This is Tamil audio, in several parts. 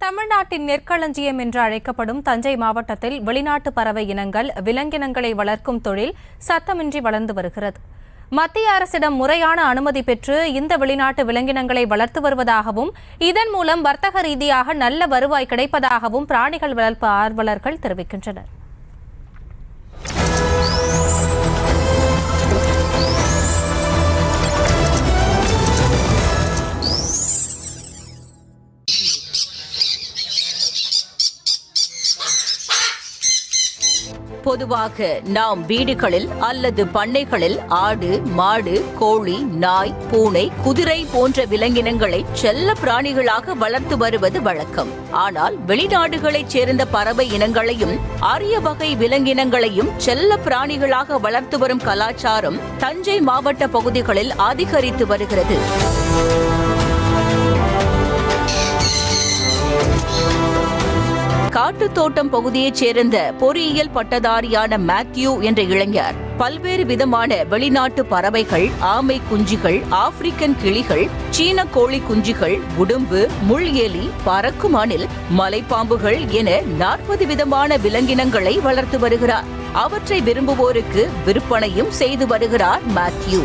தமிழ்நாட்டின் நெற்களஞ்சியம் என்று அழைக்கப்படும் தஞ்சை மாவட்டத்தில் வெளிநாட்டு பறவை இனங்கள், விலங்கினங்களை வளர்க்கும் தொழில் சத்தமின்றி வளர்ந்து வருகிறது. மத்திய அரசிடம் முறையான அனுமதி பெற்று இந்த வெளிநாட்டு விலங்கினங்களை வளர்த்து வருவதாகவும், இதன் மூலம் வர்த்தக ரீதியாக நல்ல வருவாய் கிடைப்பதாகவும் பிராணிகள் வளர்ப்பு ஆர்வலர்கள் தெரிவிக்கின்றனர். பொதுவாக நாம் வீடுகளில் அல்லது பண்ணைகளில் ஆடு, மாடு, கோழி, நாய், பூனை, குதிரை போன்ற விலங்கினங்களை செல்ல பிராணிகளாக வளர்த்து வருவது வழக்கம். ஆனால் வெளிநாடுகளைச் சேர்ந்த பறவை இனங்களையும் அரிய வகை விலங்கினங்களையும் செல்ல பிராணிகளாக வளர்த்து வரும் கலாச்சாரம் தஞ்சை மாவட்ட பகுதிகளில் அதிகரித்து வருகிறது. காட்டுத்தோட்டம் பகுதியைச் சேர்ந்த பொறியியல் பட்டதாரியான மேத்யூ என்ற இளைஞர் பல்வேறு விதமான வெளிநாட்டு பறவைகள், ஆமை குஞ்சுகள், ஆப்பிரிக்கன் கிளிகள், சீன கோழி குஞ்சுகள், உடும்பு, முள் எலி, பறக்கும் அணில், மலைப்பாம்புகள் என 40 விதமான விலங்கினங்களை வளர்த்து வருகிறார். அவற்றை விரும்புவோருக்கு விற்பனையும் செய்து வருகிறார் மேத்யூ.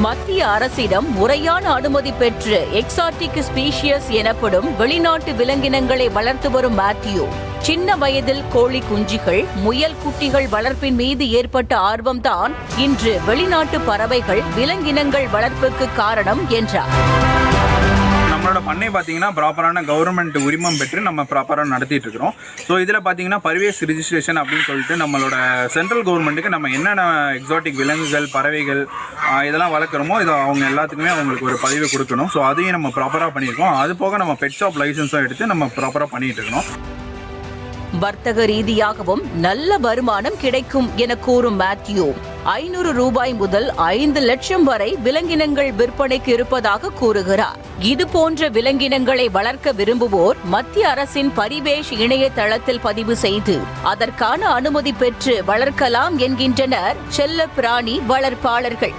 மத்திய அரசிடம் முறையான அனுமதி பெற்று எக்ஸாட்டிக் ஸ்பீஷியஸ் எனப்படும் வெளிநாட்டு விலங்கினங்களை வளர்த்து வரும் மேத்யூ, சின்ன வயதில் கோழி குஞ்சுகள், முயல் குட்டிகள் வளர்ப்பின் மீது ஏற்பட்ட ஆர்வம்தான் இன்று வெளிநாட்டு பறவைகள், விலங்கினங்கள் வளர்ப்புக்கு காரணம் என்றார். நம்மளோட பண்ணை பார்த்தீங்கன்னா ப்ராப்பரான கவர்மெண்ட் உரிமம் பெற்று நம்ம ப்ராப்பராக நடத்திட்டு இருக்கிறோம். ஸோ இதில் பார்த்தீங்கன்னா பர்வேஸ் ரிஜிஸ்ட்ரேஷன் அப்படின்னு சொல்லிட்டு நம்மளோட சென்ட்ரல் கவர்மெண்ட்டுக்கு நம்ம என்னென்ன எக்ஸாட்டிக் விலங்குகள், பறவைகள் இதெல்லாம் வளர்க்குறோமோ இதை அவங்க எல்லாத்துக்குமே அவங்களுக்கு ஒரு பதிவு கொடுக்கணும். ஸோ அதையும் நம்ம ப்ராப்பராக பண்ணியிருக்கோம். அது போக நம்ம பெட் ஷாப் லைசன்ஸும் எடுத்து நம்ம ப்ராப்பராக பண்ணிட்டு இருக்கோம். வர்த்தக ரீதியாகவும் நல்ல வருமானம் கிடைக்கும் என கூறும் மேத்யூ, 500 ரூபாய் முதல் 5 லட்சம் வரை விலங்கினங்கள் விற்பனைக்கு இருப்பதாக கூறுகிறார். இதுபோன்ற விலங்கினங்களை வளர்க்க விரும்புவோர் மத்திய அரசின் பரிவேஷ் இணையதளத்தில் பதிவு செய்து அதற்கான அனுமதி பெற்று வளர்க்கலாம் என்கின்றனர் செல்ல பிராணி வளர்ப்பாளர்கள்.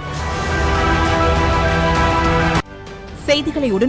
செய்திகளை